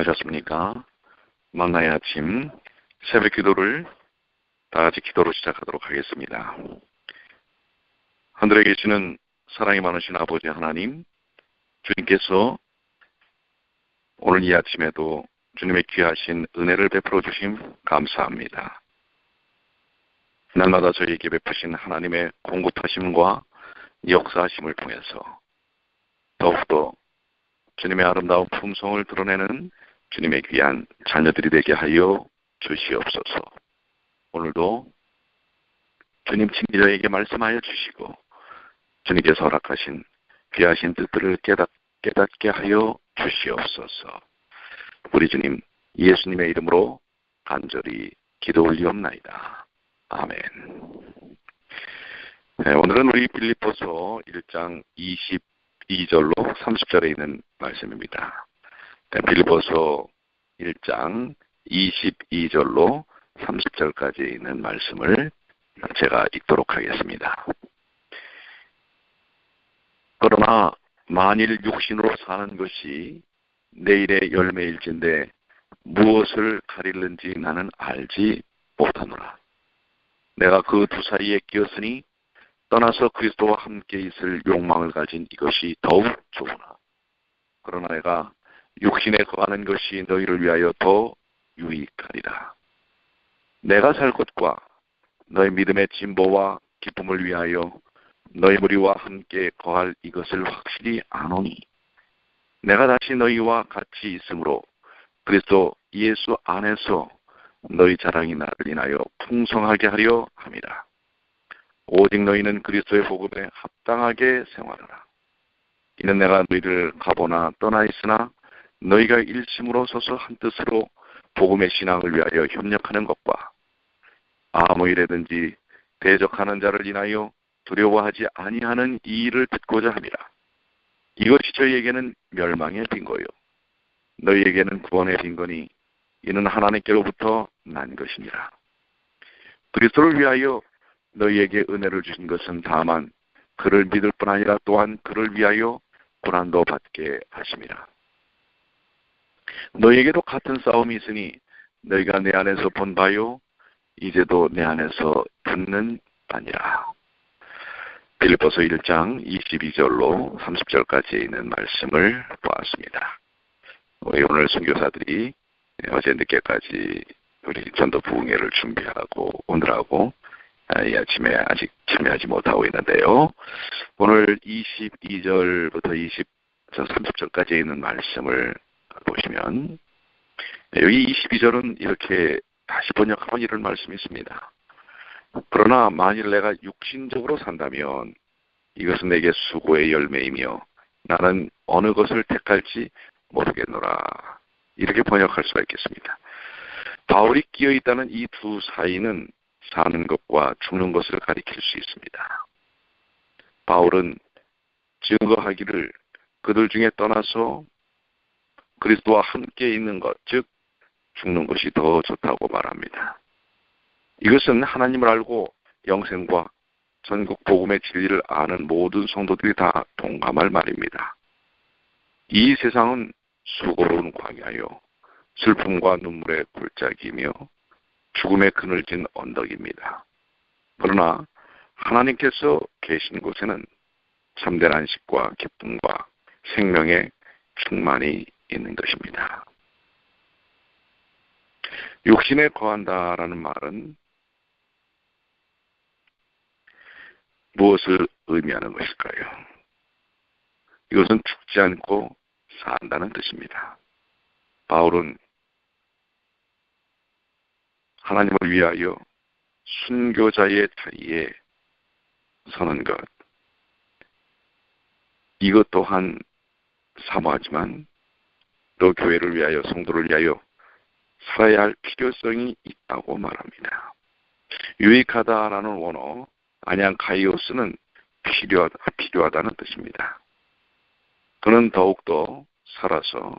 안녕하셨습니까? 만나의 아침 새벽 기도를 다 같이 기도로 시작하도록 하겠습니다. 하늘에 계시는 사랑이 많으신 아버지 하나님, 주님께서 오늘 이 아침에도 주님의 귀하신 은혜를 베풀어 주심 감사합니다. 날마다 저희에게 베푸신 하나님의 공급하심과 역사하심을 통해서 더욱더 주님의 아름다운 품성을 드러내는 주님의 귀한 자녀들이 되게 하여 주시옵소서. 오늘도 주님 친구들에게 말씀하여 주시고 주님께서 허락하신 귀하신 뜻들을 깨닫게 하여 주시옵소서. 우리 주님 예수님의 이름으로 간절히 기도 올리옵나이다. 아멘. 네, 오늘은 우리 빌립보서 1장 22절로 30절에 있는 말씀입니다. 네, 빌립보서 1장 22절로 30절까지 있는 말씀을 제가 읽도록 하겠습니다. 그러나 만일 육신으로 사는 것이 내일의 열매일진데 무엇을 가리는지 나는 알지 못하노라. 내가 그 두 사이에 끼었으니 떠나서 그리스도와 함께 있을 욕망을 가진 이것이 더욱 좋으나 그러나 내가 육신에 거하는 것이 너희를 위하여 더 유익하리라. 내가 살 것과 너희 믿음의 진보와 기쁨을 위하여 너희 무리와 함께 거할 이것을 확실히 아노니 내가 다시 너희와 같이 있으므로 그리스도 예수 안에서 너희 자랑이 나를 인하여 풍성하게 하려 함이라. 오직 너희는 그리스도의 복음에 합당하게 생활하라. 이는 내가 너희를 가보나 떠나 있으나 너희가 일심으로 서서 한 뜻으로 복음의 신앙을 위하여 협력하는 것과 아무 일에든지 대적하는 자를 인하여 두려워하지 아니하는 이 일을 듣고자 함이라. 이것이 저희에게는 멸망의 빈거요 너희에게는 구원의 빈거니 이는 하나님께로부터 난 것이니라. 그리스도를 위하여 너희에게 은혜를 주신 것은 다만 그를 믿을 뿐 아니라 또한 그를 위하여 고난도 받게 하심이라. 너희에게도 같은 싸움이 있으니 너희가 내 안에서 본 바요 이제도 내 안에서 듣는 바니라. 빌립보서 1장 22절로 30절까지 있는 말씀을 보았습니다. 우리 오늘 선교사들이 어제 늦게까지 우리 전도 부흥회를 준비하고 오늘하고 이 아침에 아직 참여하지 못하고 있는데요. 오늘 22절부터 30절까지 있는 말씀을 보시면 여기 22절은 이렇게 다시 번역하면 이런 말씀이 있습니다. 그러나 만일 내가 육신적으로 산다면 이것은 내게 수고의 열매이며 나는 어느 것을 택할지 모르겠노라. 이렇게 번역할 수가 있겠습니다. 바울이 끼어 있다는 이 두 사이는 사는 것과 죽는 것을 가리킬 수 있습니다. 바울은 증거하기를 그들 중에 떠나서 그리스도와 함께 있는 것, 즉 죽는 것이 더 좋다고 말합니다. 이것은 하나님을 알고 영생과 전국 복음의 진리를 아는 모든 성도들이 다 동감할 말입니다. 이 세상은 수고로운 광야요 슬픔과 눈물의 골짜기이며 죽음의 그늘진 언덕입니다. 그러나 하나님께서 계신 곳에는 참된 안식과 기쁨과 생명의 충만이 있는 것입니다. 육신에 거한다라는 말은 무엇을 의미하는 것일까요? 이것은 죽지 않고 산다는 뜻입니다. 바울은 하나님을 위하여 순교자의 자리에 서는 것, 이것 또한 사모하지만 또 교회를 위하여 성도를 위하여 살아야 할 필요성이 있다고 말합니다. 유익하다라는 원어 아냥 가이오스는 필요하다는 뜻입니다. 그는 더욱더 살아서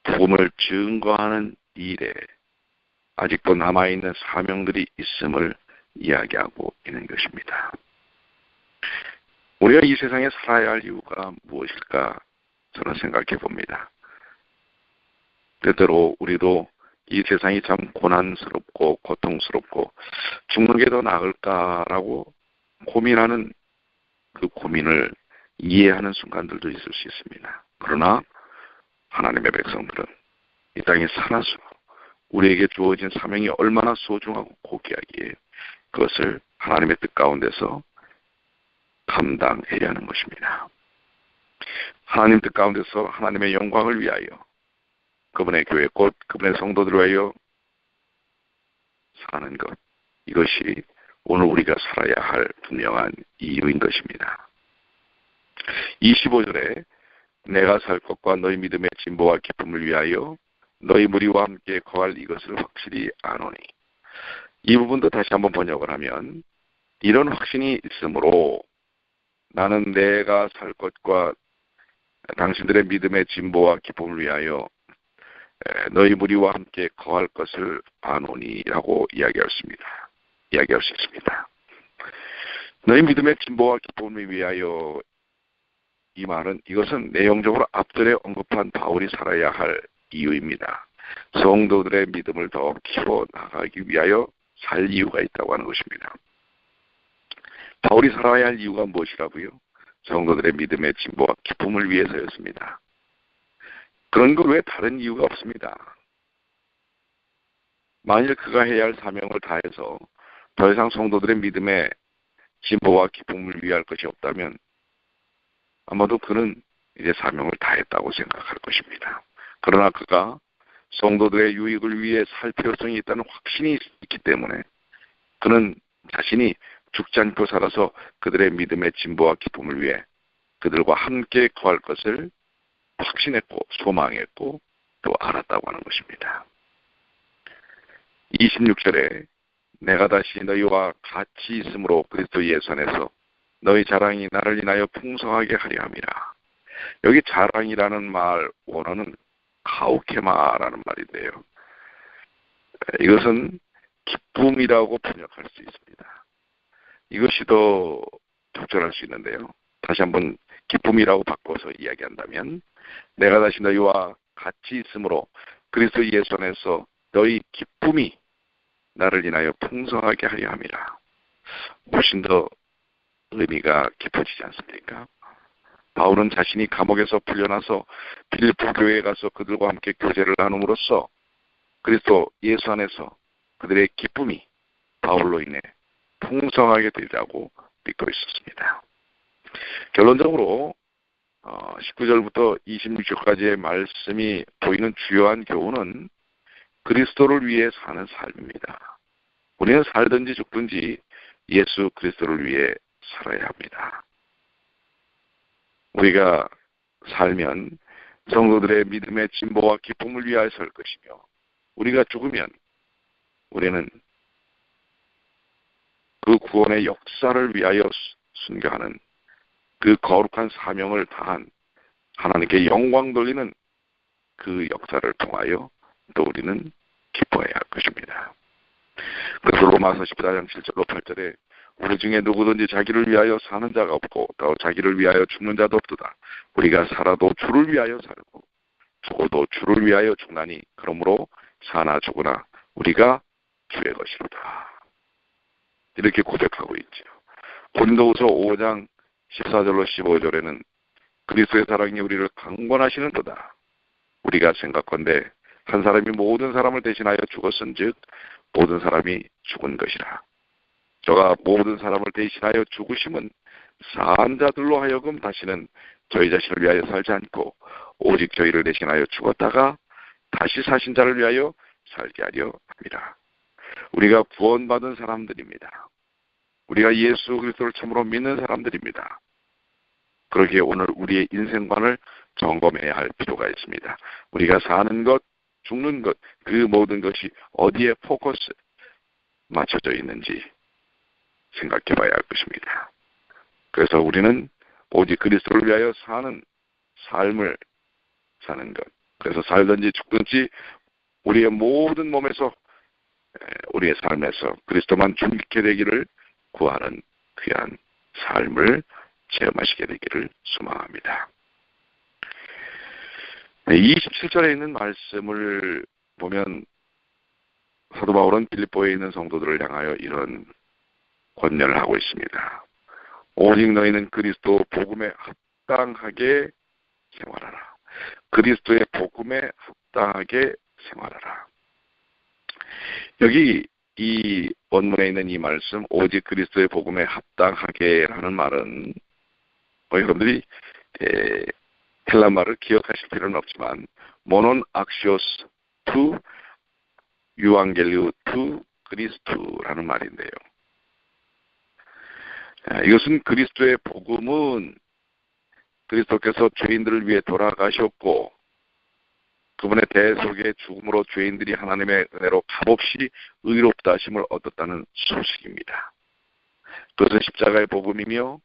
복음을 증거하는 일에 아직도 남아있는 사명들이 있음을 이야기하고 있는 것입니다. 우리가 이 세상에 살아야 할 이유가 무엇일까 저는 생각해 봅니다. 때때로 우리도 이 세상이 참 고난스럽고 고통스럽고 죽는 게 더 나을까라고 고민하는 그 고민을 이해하는 순간들도 있을 수 있습니다. 그러나 하나님의 백성들은 이 땅에 살아서 우리에게 주어진 사명이 얼마나 소중하고 고귀하기에 그것을 하나님의 뜻 가운데서 감당해야 하는 것입니다. 하나님 뜻 가운데서 하나님의 영광을 위하여 그분의 교회 곧 그분의 성도들을 위하여 사는 것, 이것이 오늘 우리가 살아야 할 분명한 이유인 것입니다. 25절에 내가 살 것과 너희 믿음의 진보와 기쁨을 위하여 너희 무리와 함께 거할 이것을 확실히 아노니, 이 부분도 다시 한번 번역을 하면 이런 확신이 있으므로 나는 내가 살 것과 당신들의 믿음의 진보와 기쁨을 위하여 너희 무리와 함께 거할 것을 아노니라고 이야기할 수 있습니다. 너희 믿음의 진보와 기쁨을 위하여, 이 말은 이것은 내용적으로 앞전에 언급한 바울이 살아야 할 이유입니다. 성도들의 믿음을 더 키워나가기 위하여 살 이유가 있다고 하는 것입니다. 바울이 살아야 할 이유가 무엇이라고요? 성도들의 믿음의 진보와 기쁨을 위해서였습니다. 그런 것 외에 다른 이유가 없습니다. 만일 그가 해야 할 사명을 다해서 더 이상 성도들의 믿음의 진보와 기쁨을 위할 것이 없다면 아마도 그는 이제 사명을 다했다고 생각할 것입니다. 그러나 그가 성도들의 유익을 위해 살 필요성이 있다는 확신이 있기 때문에 그는 자신이 죽지 않고 살아서 그들의 믿음의 진보와 기쁨을 위해 그들과 함께 거할 것을 확신했고 소망했고 또 알았다고 하는 것입니다. 26절에 내가 다시 너희와 같이 있으므로 그리스도 예수 안에서 너희 자랑이 나를 인하여 풍성하게 하려 함이라. 여기 자랑이라는 말 원어는 카우케마라는 말인데요. 이것은 기쁨이라고 번역할 수 있습니다. 이것이 더 적절할 수 있는데요. 다시 한번 기쁨이라고 바꿔서 이야기한다면 내가 다시 너희와 같이 있으므로 그리스도 예수 안에서 너희 기쁨이 나를 인하여 풍성하게 하려 함이라. 훨씬 더 의미가 깊어지지 않습니까? 바울은 자신이 감옥에서 풀려나서 빌립보 교회에 가서 그들과 함께 교제를 나눔으로써 그리스도 예수 안에서 그들의 기쁨이 바울로 인해 풍성하게 되리라고 믿고 있었습니다. 결론적으로 19절부터 26절까지의 말씀이 보이는 주요한 교훈은 그리스도를 위해 사는 삶입니다. 우리는 살든지 죽든지 예수 그리스도를 위해 살아야 합니다. 우리가 살면 성도들의 믿음의 진보와 기쁨을 위하여 살 것이며 우리가 죽으면 우리는 그 구원의 역사를 위하여 순교하는 그 거룩한 사명을 다한 하나님께 영광 돌리는 그 역사를 통하여 또 우리는 기뻐해야 할 것입니다. 그래서 로마서 14장 7절로 8절에 우리 중에 누구든지 자기를 위하여 사는 자가 없고 또 자기를 위하여 죽는 자도 없도다. 우리가 살아도 주를 위하여 살고 죽어도 주를 위하여 죽나니 그러므로 사나 죽으나 우리가 주의 것이로다. 이렇게 고백하고 있죠. 고린도후서 5장 14절로 15절에는 그리스도의 사랑이 우리를 강권하시는도다. 우리가 생각건대 한 사람이 모든 사람을 대신하여 죽었은즉 모든 사람이 죽은 것이라. 저가 모든 사람을 대신하여 죽으심은 사한 자들로 하여금 다시는 저희 자신을 위하여 살지 않고 오직 저희를 대신하여 죽었다가 다시 사신 자를 위하여 살게 하려 합니다. 우리가 구원받은 사람들입니다. 우리가 예수 그리스도를 참으로 믿는 사람들입니다. 그러기에 오늘 우리의 인생관을 점검해야 할 필요가 있습니다. 우리가 사는 것, 죽는 것, 그 모든 것이 어디에 포커스 맞춰져 있는지 생각해 봐야 할 것입니다. 그래서 우리는 오직 그리스도를 위하여 사는 삶을 사는 것. 그래서 살든지 죽든지 우리의 모든 몸에서 우리의 삶에서 그리스도만 존귀케 되기를 구하는 귀한 삶을 체험하시게 되기를 소망합니다. 27절에 있는 말씀을 보면 사도 바울은 빌립보에 있는 성도들을 향하여 이런 권면을 하고 있습니다. 오직 너희는 그리스도 복음에 합당하게 생활하라. 그리스도의 복음에 합당하게 생활하라. 여기 이 원문에 있는 이 말씀, 오직 그리스도의 복음에 합당하게라는 말은 여러분들이 헬라말을 기억하실 필요는 없지만 모논 악시오스 투 유앙겔리우 투 그리스도라는 말인데요. 이것은 그리스도의 복음은 그리스도께서 죄인들을 위해 돌아가셨고 그분의 대속의 죽음으로 죄인들이 하나님의 은혜로 값없이 의롭다 하심을 얻었다는 소식입니다. 그것은 십자가의 복음이며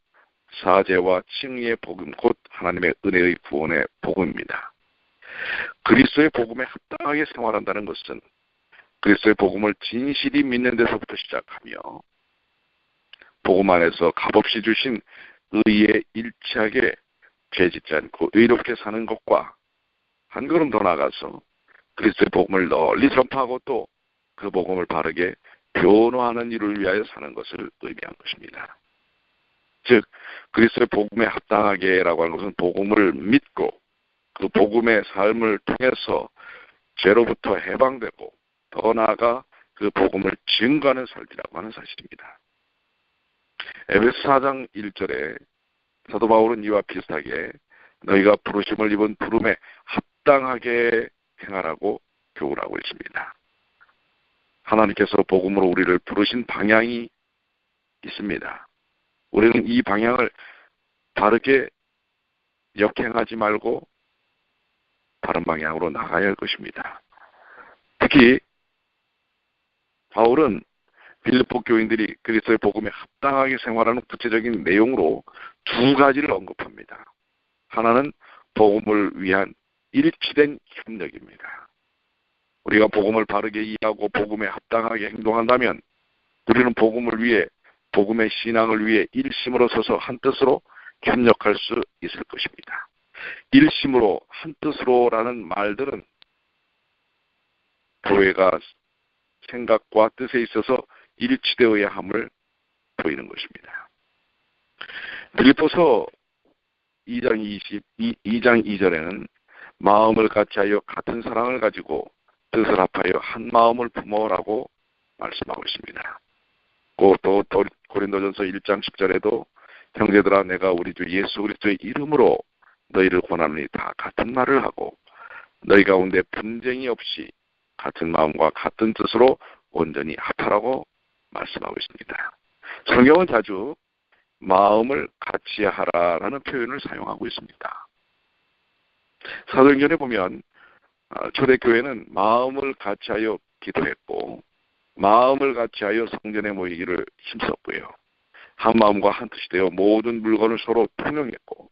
사죄와 칭의의 복음, 곧 하나님의 은혜의 구원의 복음입니다. 그리스도의 복음에 합당하게 생활한다는 것은 그리스도의 복음을 진실이 믿는 데서부터 시작하며 복음 안에서 값없이 주신 의에 일치하게 죄짓지 않고 의롭게 사는 것과 한 걸음 더 나아가서 그리스도의 복음을 널리 전파하고 또 그 복음을 바르게 변호하는 일을 위하여 사는 것을 의미한 것입니다. 즉 그리스도의 복음에 합당하게라고 하는 것은 복음을 믿고 그 복음의 삶을 통해서 죄로부터 해방되고 더 나아가 그 복음을 증거하는 삶이라고 하는 사실입니다. 에베소 4장 1절에 사도 바울은 이와 비슷하게 너희가 부르심을 입은 부름에 합당하게 행하라고 교훈하고 있습니다. 하나님께서 복음으로 우리를 부르신 방향이 있습니다. 우리는 이 방향을 바르게 역행하지 말고 다른 방향으로 나가야 할 것입니다. 특히 바울은 빌립보 교인들이 그리스도의 복음에 합당하게 생활하는 구체적인 내용으로 두 가지를 언급합니다. 하나는 복음을 위한 일치된 협력입니다. 우리가 복음을 바르게 이해하고 복음에 합당하게 행동한다면 우리는 복음을 위해 복음의 신앙을 위해 일심으로 서서 한뜻으로 협력할 수 있을 것입니다. 일심으로 한뜻으로라는 말들은 교회가 생각과 뜻에 있어서 일치되어야 함을 보이는 것입니다. 빌립보서 2장 2절에는 마음을 같이하여 같은 사랑을 가지고 뜻을 합하여 한 마음을 품어라고 말씀하고 있습니다. 또 고린도전서 1장 10절에도 형제들아 내가 우리 주 예수 그리스도의 이름으로 너희를 권하노니 다 같은 말을 하고 너희 가운데 분쟁이 없이 같은 마음과 같은 뜻으로 온전히 합하라고 말씀하고 있습니다. 성경은 자주 마음을 같이 하라라는 표현을 사용하고 있습니다. 사도행전에 보면 초대교회는 마음을 같이하여 기도했고 마음을 같이하여 성전에 모이기를 힘썼고요. 한 마음과 한 뜻이 되어 모든 물건을 서로 통용했고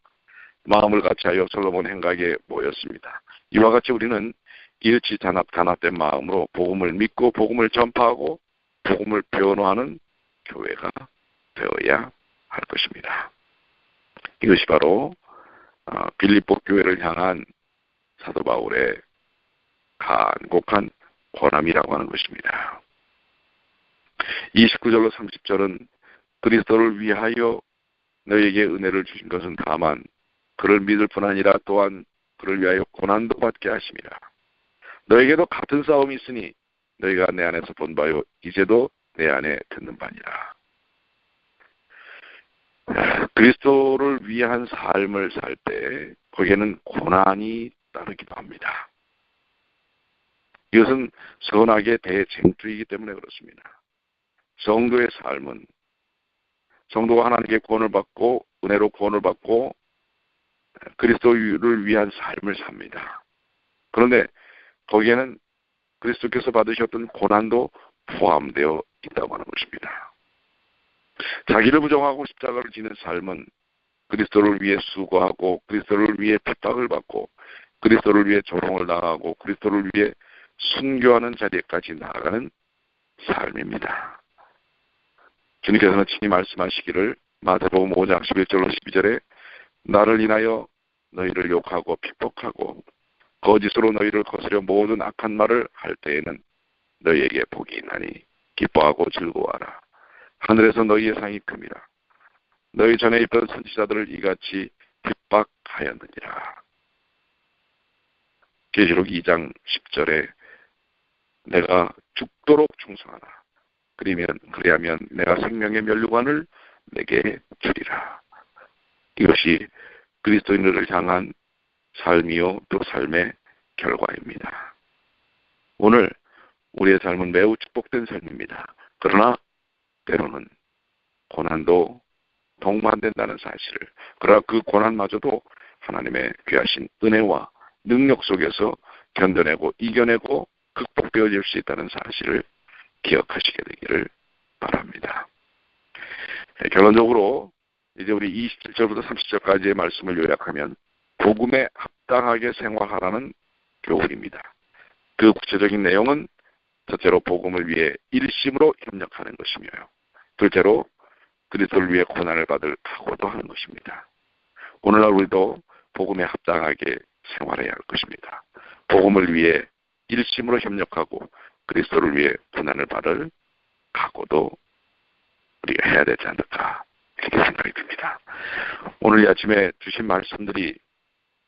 마음을 같이하여 솔로몬 행각에 모였습니다. 이와 같이 우리는 일치 단합된 마음으로 복음을 믿고 복음을 전파하고 복음을 변호하는 교회가 되어야 할 것입니다. 이것이 바로 빌립보 교회를 향한 사도 바울의 간곡한 권함이라고 하는 것입니다. 29절로 30절은 그리스도를 위하여 너에게 은혜를 주신 것은 다만 그를 믿을 뿐 아니라 또한 그를 위하여 고난도 받게 하심이라. 너에게도 같은 싸움이 있으니 너희가 내 안에서 본 바요 이제도 내 안에 듣는 바니라. 그리스도를 위한 삶을 살 때 거기에는 고난이 따르기도 합니다. 이것은 선악의 대쟁투이기 때문에 그렇습니다. 성도의 삶은 성도가 하나님께 구원을 받고 은혜로 구원을 받고 그리스도를 위한 삶을 삽니다. 그런데 거기에는 그리스도께서 받으셨던 고난도 포함되어 있다고 하는 것입니다. 자기를 부정하고 십자가를 지는 삶은 그리스도를 위해 수고하고 그리스도를 위해 핍박을 받고 그리스도를 위해 조롱을 당하고 그리스도를 위해 순교하는 자리까지 나아가는 삶입니다. 주님께서는 친히 말씀하시기를 마태복음 5장 11절로 12절에 나를 인하여 너희를 욕하고 핍박하고 거짓으로 너희를 거스려 모든 악한 말을 할 때에는 너희에게 복이 있나니 기뻐하고 즐거워하라. 하늘에서 너희의 상이 큼이라. 너희 전에 있던 선지자들을 이같이 핍박하였느니라. 계시록 2장 10절에 내가 죽도록 충성하라. 그리하면 내가 생명의 면류관을 내게 주리라. 이것이 그리스도인들을 향한 삶이요 또 삶의 결과입니다. 오늘 우리의 삶은 매우 축복된 삶입니다. 그러나 때로는 고난도 동반된다는 사실을, 그러나 그 고난마저도 하나님의 귀하신 은혜와 능력 속에서 견뎌내고 이겨내고 극복되어질 수 있다는 사실을 기억하시게 되기를 바랍니다. 결론적으로 이제 우리 27절부터 30절까지의 말씀을 요약하면 복음에 합당하게 생활하라는 교훈입니다. 그 구체적인 내용은 첫째로 복음을 위해 일심으로 협력하는 것이며요. 둘째로 그리스도를 위해 고난을 받을 각오도 하는 것입니다. 오늘날 우리도 복음에 합당하게 생활해야 할 것입니다. 복음을 위해 일심으로 협력하고 그리스도를 위해 고난을 받을 각오도 우리가 해야 되지 않을까 이렇게 생각이 듭니다. 오늘 이 아침에 주신 말씀들이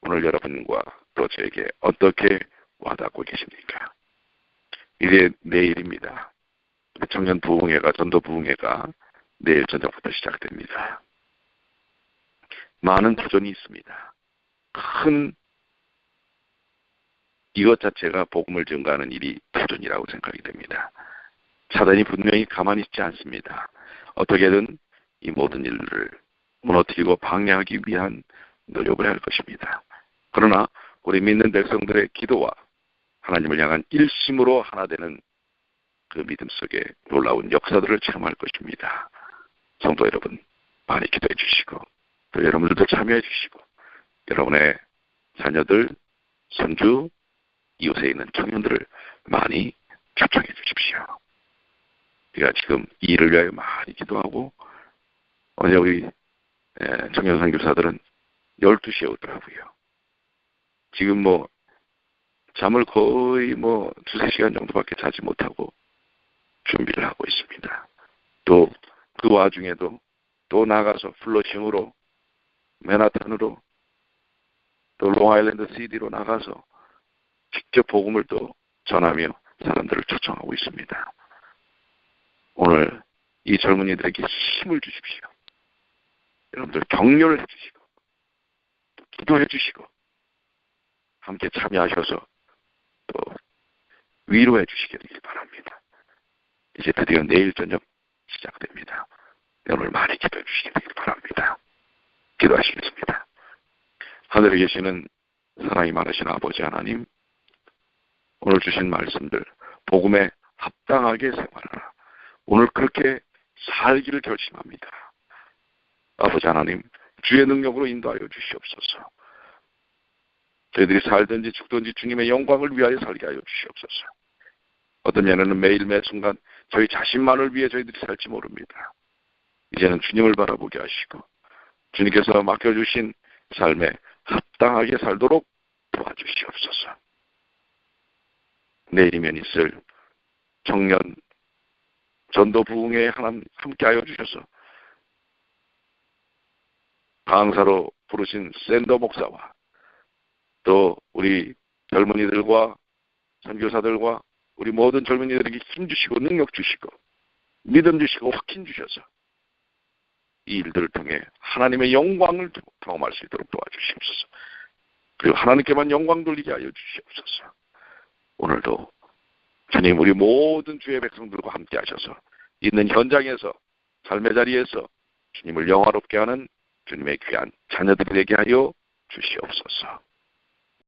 오늘 여러분과 또 저에게 어떻게 와닿고 계십니까? 이제 내일입니다. 청년 부흥회가, 전도 부흥회가 내일 저녁부터 시작됩니다. 많은 도전이 있습니다. 큰 이것 자체가 복음을 증거하는 일이 도전이라고 생각이 됩니다. 사단이 분명히 가만히 있지 않습니다. 어떻게든 이 모든 일들을 무너뜨리고 방해하기 위한 노력을 할 것입니다. 그러나 우리 믿는 백성들의 기도와 하나님을 향한 일심으로 하나 되는 그 믿음 속에 놀라운 역사들을 체험할 것입니다. 성도 여러분, 많이 기도해 주시고 또 여러분들도 참여해 주시고 여러분의 자녀들, 손주, 이웃에 있는 청년들을 많이 초청해 주십시오. 우리가 지금 이 일을 위하여 많이 기도하고 어제 우리 청년 선교사들은 12시에 오더라고요. 지금 잠을 거의 2-3시간 정도밖에 자지 못하고 준비를 하고 있습니다. 또 그 와중에도 또 나가서 플러싱으로 맨하탄으로 또 롱아일랜드 시티로 나가서 직접 복음을 또 전하며 사람들을 초청하고 있습니다. 오늘 이 젊은이들에게 힘을 주십시오. 여러분들 격려를 해주시고 기도해 주시고 함께 참여하셔서 또 위로해 주시길 바랍니다. 이제 드디어 내일 저녁 시작됩니다. 오늘 많이 기도해 주시길 바랍니다. 기도하시겠습니다. 하늘에 계시는 사랑이 많으신 아버지 하나님, 오늘 주신 말씀들 복음에 합당하게 생활하라. 오늘 그렇게 살기를 결심합니다. 아버지 하나님, 주의 능력으로 인도하여 주시옵소서. 저희들이 살든지 죽든지 주님의 영광을 위하여 살게 하여 주시옵소서. 어떤 년에는 매일 매순간 저희 자신만을 위해 저희들이 살지 모릅니다. 이제는 주님을 바라보게 하시고 주님께서 맡겨주신 삶에 합당하게 살도록 도와주시옵소서. 내일이면 있을 청년 전도 부흥회에 하나님 함께하여 주셔서 강사로 부르신 샌더 목사와 또 우리 젊은이들과 선교사들과 우리 모든 젊은이들에게 힘 주시고 능력 주시고 믿음 주시고 확신 주셔서 이 일들을 통해 하나님의 영광을 경험할 수 있도록 도와주시옵소서. 그리고 하나님께만 영광 돌리게 하여 주시옵소서. 오늘도 주님 우리 모든 주의 백성들과 함께 하셔서 있는 현장에서 삶의 자리에서 주님을 영화롭게 하는 주님의 귀한 자녀들이 되게 하여 주시옵소서.